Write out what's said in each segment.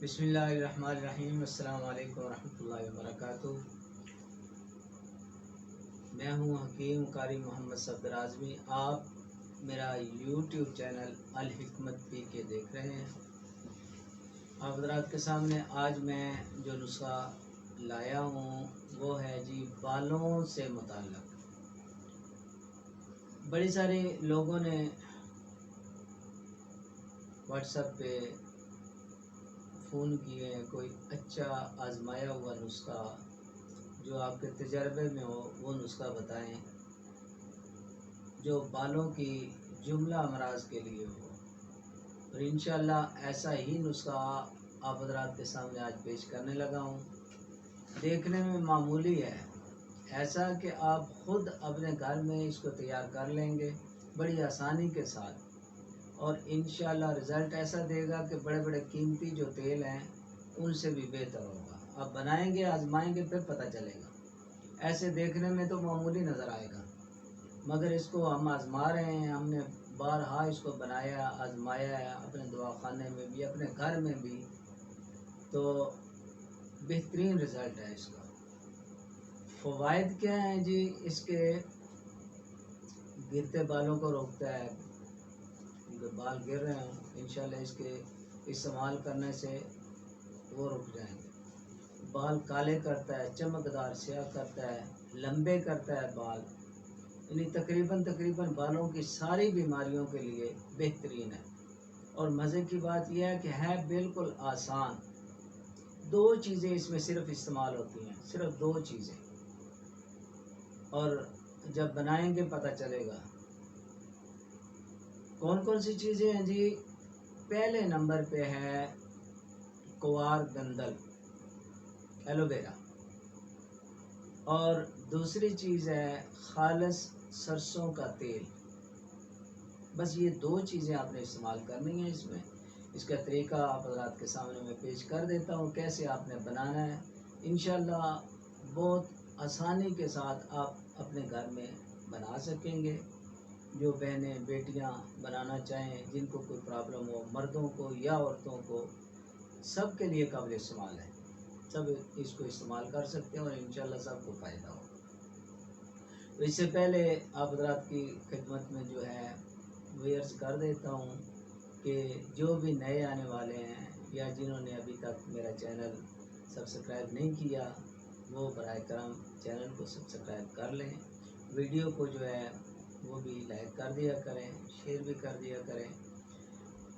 بسم اللہ الرحمن الرحیم۔ السلام علیکم ورحمۃ اللہ وبرکاتہ۔ میں ہوں حکیم قاری محمد صفدر اعظمی۔ آپ میرا یوٹیوب چینل الحکمت پی کے دیکھ رہے ہیں۔ آپ حضرات کے سامنے آج میں جو نسخہ لایا ہوں وہ ہے جی بالوں سے متعلق۔ بڑی سارے لوگوں نے واٹس ایپ پہ فون کیے، کوئی اچھا آزمایا ہوا نسخہ جو آپ کے تجربے میں ہو وہ نسخہ بتائیں، جو بالوں کی جملہ امراض کے لیے ہو، اور انشاءاللہ ایسا ہی نسخہ آپ حضرات کے سامنے آج پیش کرنے لگا ہوں۔ دیکھنے میں معمولی ہے، ایسا کہ آپ خود اپنے گھر میں اس کو تیار کر لیں گے بڑی آسانی کے ساتھ، اور انشاءاللہ رزلٹ ایسا دے گا کہ بڑے بڑے قیمتی جو تیل ہیں ان سے بھی بہتر ہوگا۔ آپ بنائیں گے، آزمائیں گے، پھر پتہ چلے گا۔ ایسے دیکھنے میں تو معمولی نظر آئے گا، مگر اس کو ہم آزما رہے ہیں۔ ہم نے بارہا اس کو بنایا، آزمایا ہے، اپنے دواخانے میں بھی، اپنے گھر میں بھی، تو بہترین رزلٹ ہے اس کا۔ فوائد کیا ہیں جی اس کے؟ گرتے بالوں کو روکتا ہے، بال گر رہے ہوں انشاءاللہ اس کے استعمال کرنے سے وہ رک جائیں گے۔ بال کالے کرتا ہے، چمکدار سیاہ کرتا ہے، لمبے کرتا ہے بال، یعنی تقریباً بالوں کی ساری بیماریوں کے لیے بہترین ہے۔ اور مزے کی بات یہ ہے کہ ہے بالکل آسان۔ دو چیزیں اس میں صرف استعمال ہوتی ہیں، صرف دو چیزیں، اور جب بنائیں گے پتہ چلے گا کون کون سی چیزیں ہیں جی۔ پہلے نمبر پہ ہے کوار گندل، ایلو ویرا، اور دوسری چیز ہے خالص سرسوں کا تیل۔ بس یہ دو چیزیں آپ نے استعمال کرنی ہیں اس میں۔ اس کا طریقہ آپ حضرات کے سامنے میں پیش کر دیتا ہوں، کیسے آپ نے بنانا ہے۔ انشاءاللہ بہت آسانی کے ساتھ آپ اپنے گھر میں بنا سکیں گے۔ جو بہنیں بیٹیاں بنانا چاہیں، جن کو کوئی پرابلم ہو، مردوں کو یا عورتوں کو، سب کے لیے قابل استعمال ہے۔ سب اس کو استعمال کر سکتے ہیں اور انشاءاللہ سب کو فائدہ ہو۔ تو اس سے پہلے آپ حضرات کی خدمت میں جو ہے وہ عرض کر دیتا ہوں کہ جو بھی نئے آنے والے ہیں یا جنہوں نے ابھی تک میرا چینل سبسکرائب نہیں کیا، وہ براہ کرم چینل کو سبسکرائب کر لیں۔ ویڈیو کو جو ہے وہ بھی لائک کر دیا کریں، شیئر بھی کر دیا کریں۔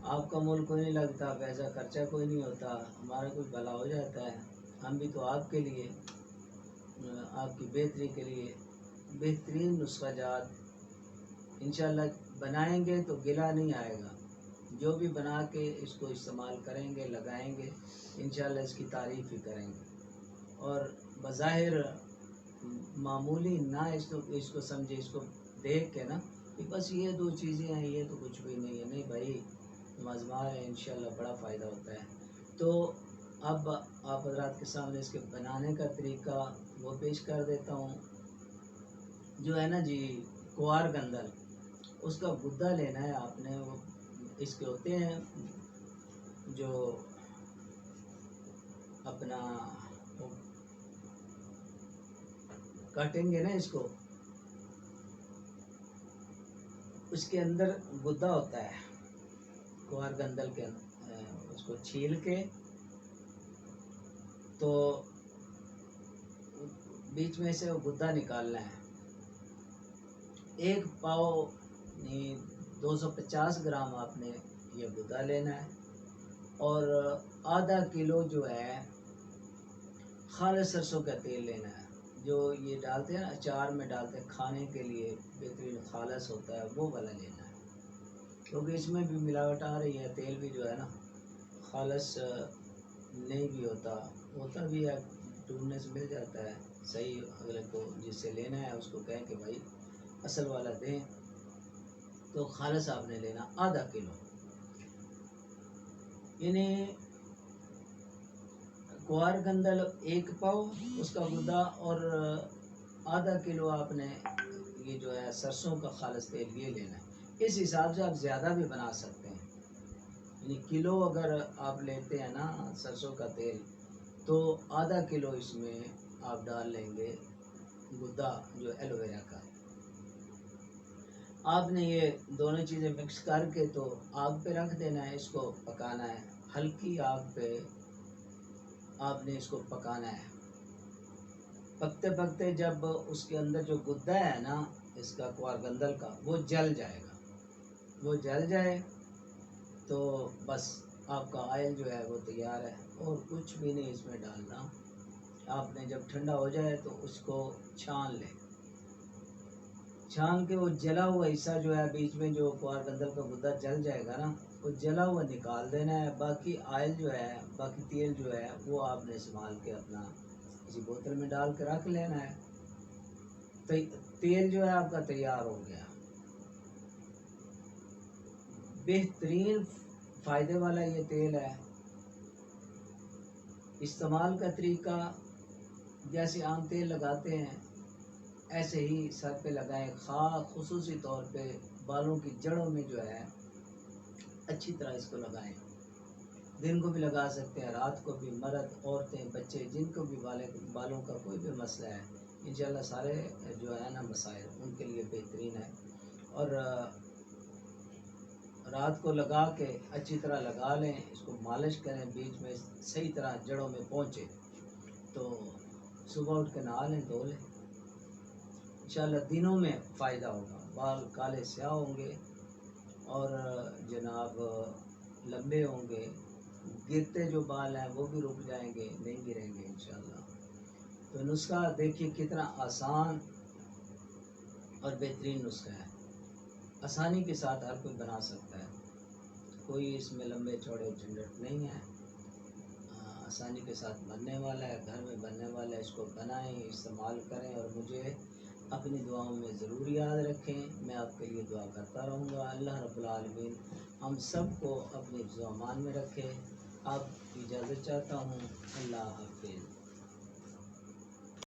آپ کا مول کوئی نہیں لگتا، پیسہ خرچہ کوئی نہیں ہوتا، ہمارا کوئی بھلا ہو جاتا ہے۔ ہم بھی تو آپ کے لیے، آپ کی بہتری کے لیے بہترین نسخہ جات انشاءاللہ بنائیں گے تو گلہ نہیں آئے گا۔ جو بھی بنا کے اس کو استعمال کریں گے، لگائیں گے، انشاءاللہ اس کی تعریف ہی کریں گے۔ اور بظاہر معمولی نہ اس کو سمجھے، اس کو دیکھ کے نا کہ بس یہ دو چیزیں ہیں، یہ تو کچھ بھی نہیں ہے۔ نہیں بھائی، ہم آزما رہے ہیں، انشاءاللہ بڑا فائدہ ہوتا ہے۔ تو اب آپ حضرات کے سامنے اس کے بنانے کا طریقہ وہ پیش کر دیتا ہوں۔ جو ہے نا جی کوار گندل، اس کا گدا لینا ہے آپ نے۔ وہ اس کے ہوتے ہیں جو اپنا وہ کاٹیں گے نا اس کو، اس کے اندر گدا ہوتا ہے کوار گندل کے اندر۔ اس کو چھیل کے تو بیچ میں سے وہ گدا نکالنا ہے۔ 1 پاؤ 250 گرام آپ نے یہ گدا لینا ہے، اور آدھا کلو جو ہے خالص سرسوں کا تیل لینا ہے۔ جو یہ ڈالتے ہیں نا اچار میں ڈالتے ہیں کھانے کے لیے، بہترین خالص ہوتا ہے، وہ والا لینا ہے، کیونکہ اس میں بھی ملاوٹ آ رہی ہے۔ تیل بھی جو ہے نا خالص نہیں بھی ہوتا بھی ہے، ڈھونڈنے سے مل جاتا ہے صحیح۔ اگلے کو جس سے لینا ہے اس کو کہیں کہ بھائی اصل والا دیں، تو خالص آپ نے لینا آدھا کلو، یعنی کوار گندل 1 پاؤ اس کا گدا، اور آدھا کلو آپ نے یہ جو ہے سرسوں کا خالص تیل یہ لینا ہے۔ اس حساب سے آپ زیادہ بھی بنا سکتے ہیں، یعنی کلو اگر آپ لیتے ہیں نا سرسوں کا تیل تو آدھا کلو اس میں آپ ڈال لیں گے گدا جو ایلو ویرا کا. آپ نے یہ دونوں چیزیں مکس کر کے تو آگ پہ رکھ دینا ہے. اس کو پکانا ہے ہلکی آگ پہ. آپ نے اس کو پکانا ہے. پکتے پکتے جب اس کے اندر جو گدا ہے نا اس کا کوارگندل کا وہ جل جائے گا. وہ جل جائے تو بس آپ کا آئل جو ہے وہ تیار ہے. اور کچھ بھی نہیں اس میں ڈالنا. آپ نے جب ٹھنڈا ہو جائے تو اس کو چھان لیں. چھان کے وہ جلا ہوا حصہ جو ہے بیچ میں جو کوارگندل کا گدا جل جائے گا نا وہ جلا ہوا نکال دینا ہے. باقی آئل جو ہے باقی تیل جو ہے وہ آپ نے استعمال کے اپنا کسی بوتل میں ڈال کے رکھ لینا ہے. تیل جو ہے آپ کا تیار ہو گیا. بہترین فائدے والا یہ تیل ہے. استعمال کا طریقہ جیسے عام تیل لگاتے ہیں ایسے ہی سر پہ لگائیں. خصوصی طور پہ بالوں کی جڑوں میں جو ہے اچھی طرح اس کو لگائیں. دن کو بھی لگا سکتے ہیں رات کو بھی. مرد عورتیں بچے جن کو بھی بالوں کا کوئی بھی مسئلہ ہے انشاءاللہ سارے جو ہے نا مسائل ان کے لیے بہترین ہے. اور رات کو لگا کے اچھی طرح لگا لیں. اس کو مالش کریں بیچ میں صحیح طرح جڑوں میں پہنچے تو صبح اٹھ کے نہا لیں دھو لیں. انشاءاللہ دنوں میں فائدہ ہوگا. بال کالے سیاہ ہوں گے اور جناب لمبے ہوں گے. گرتے جو بال ہیں وہ بھی رک جائیں گے نہیں گریں گے انشاءاللہ. تو نسخہ دیکھیے کتنا آسان اور بہترین نسخہ ہے. آسانی کے ساتھ ہر کوئی بنا سکتا ہے. کوئی اس میں لمبے چوڑے جھنجھٹ نہیں ہے. آسانی کے ساتھ بننے والا ہے. گھر میں بننے والا ہے. اس کو بنائیں استعمال کریں اور مجھے اپنی دعاؤں میں ضرور یاد رکھیں. میں آپ کے لیے دعا کرتا رہوں گا. اللہ رب العالمین ہم سب کو اپنے حفظ و امان میں رکھے. آپ کی اجازت چاہتا ہوں. اللہ حافظ.